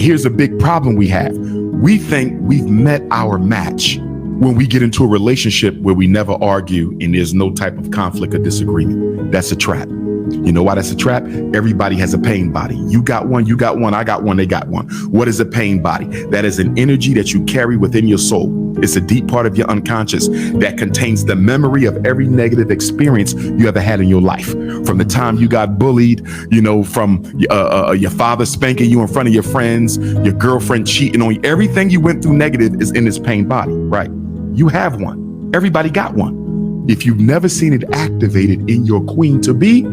Here's a big problem we have. We think we've met our match when we get into a relationship where we never argue and there's no type of conflict or disagreement. That's a trap. You know why that's a trap? Everybody has a pain body. You got one, I got one, they got one. What is a pain body? That is an energy that you carry within your soul. It's a deep part of your unconscious that contains the memory of every negative experience you ever had in your life. From the time you got bullied, from your father spanking you in front of your friends, your girlfriend cheating on you, everything you went through negative is in this pain body, right? You have one. Everybody got one. If you've never seen it activated in your queen to be,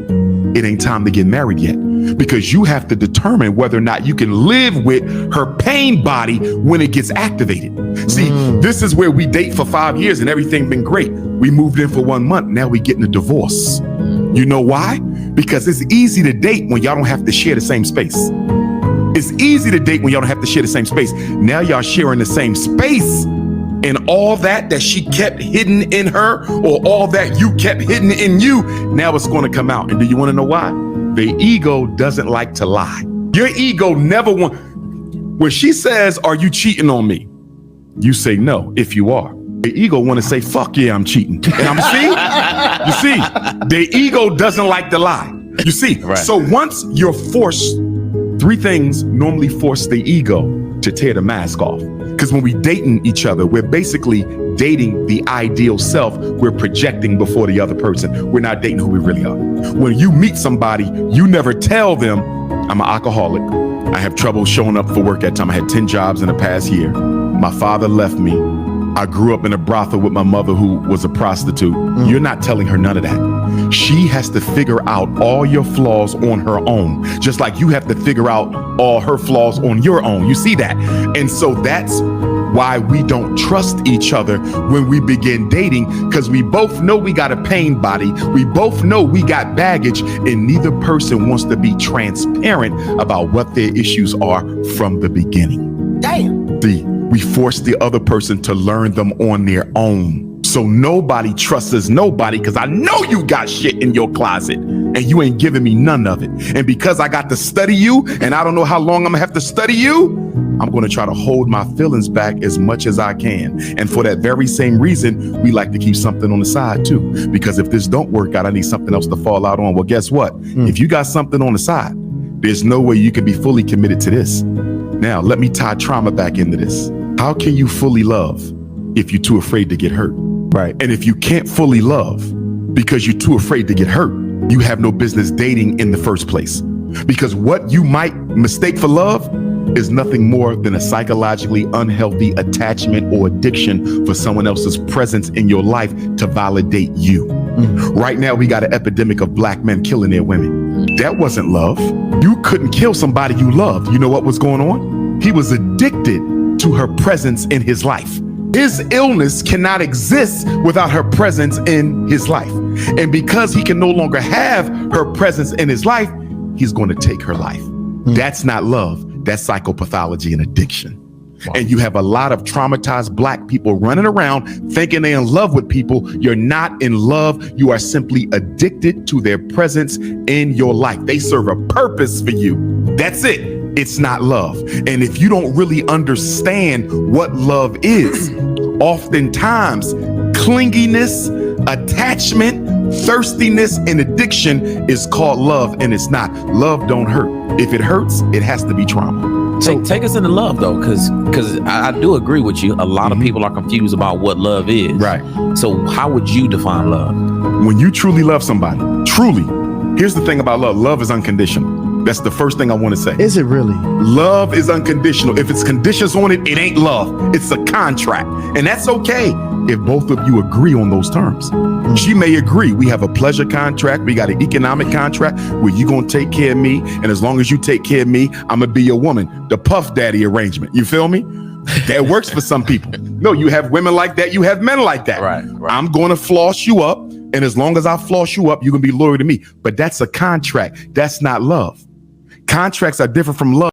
it ain't time to get married yet, because you have to determine whether or not you can live with her pain body when it gets activated. See, this is where we date for 5 years and everything been great. We moved in for 1 month. Now we getting a divorce. You know why? Because it's easy to date when y'all don't have to share the same space. It's easy to date when y'all don't have to share the same space. Now y'all sharing the same space. And all that she kept hidden in her, or all that you kept hidden in you, now it's going to come out. And do you want to know why? The ego doesn't like to lie. Your ego never when she says, "Are you cheating on me?" You say no if you are. The ego want to say, "Fuck yeah, I'm cheating." And you see, the ego doesn't like to lie. You see, right. So once you're forced, 3 things normally force the ego to tear the mask off. Because when we dating each other, we're basically dating the ideal self we're projecting before the other person. We're not dating who we really are. When you meet somebody, you never tell them, "I'm an alcoholic. I have trouble showing up for work at time. I had 10 jobs in the past year. My father left me. I grew up in a brothel with my mother who was a prostitute." You're not telling her none of that. She has to figure out all your flaws on her own, just like you have to figure out all her flaws on your own. You see that? And so that's why we don't trust each other when we begin dating, because we both know we got a pain body. We both know we got baggage, and neither person wants to be transparent about what their issues are from the beginning. Damn. We force the other person to learn them on their own. So nobody trusts nobody, because I know you got shit in your closet and you ain't giving me none of it. And because I got to study you, and I don't know how long I'm gonna have to study you, I'm gonna try to hold my feelings back as much as I can. And for that very same reason, we like to keep something on the side too. Because if this don't work out, I need something else to fall out on. Well, guess what? If you got something on the side, there's no way you can be fully committed to this. Now, let me tie trauma back into this. How can you fully love if you're too afraid to get hurt? Right. And if you can't fully love because you're too afraid to get hurt, you have no business dating in the first place. Because what you might mistake for love is nothing more than a psychologically unhealthy attachment or addiction for someone else's presence in your life to validate you. Right now, we got an epidemic of black men killing their women. That wasn't love. You couldn't kill somebody you loved. You know what was going on? He was addicted to her presence in his life. His illness cannot exist without her presence in his life. And because he can no longer have her presence in his life, he's going to take her life. That's not love. That's psychopathology and addiction. Wow. And you have a lot of traumatized black people running around thinking they're in love with people. You're not in love. You are simply addicted to their presence in your life. They serve a purpose for you. That's it. It's not love. And if you don't really understand what love is, oftentimes clinginess, attachment, thirstiness, and addiction is called love, and it's not. Love don't hurt. If it hurts, it has to be trauma. Take us into love, though, because I do agree with you. A lot of people are confused about what love is. Right. So how would you define love? When you truly love somebody, truly, here's the thing about love. Love is unconditional. That's the first thing I want to say. Is it really? Love is unconditional. If it's conditions on it, it ain't love. It's a contract. And that's okay if both of you agree on those terms. She may agree. We have a pleasure contract. We got an economic contract where you're going to take care of me. And as long as you take care of me, I'm going to be your woman. The Puff Daddy arrangement. You feel me? That works for some people. No, you have women like that. You have men like that. Right. I'm going to floss you up. And as long as I floss you up, you're going to be loyal to me. But that's a contract. That's not love. Contracts are different from love.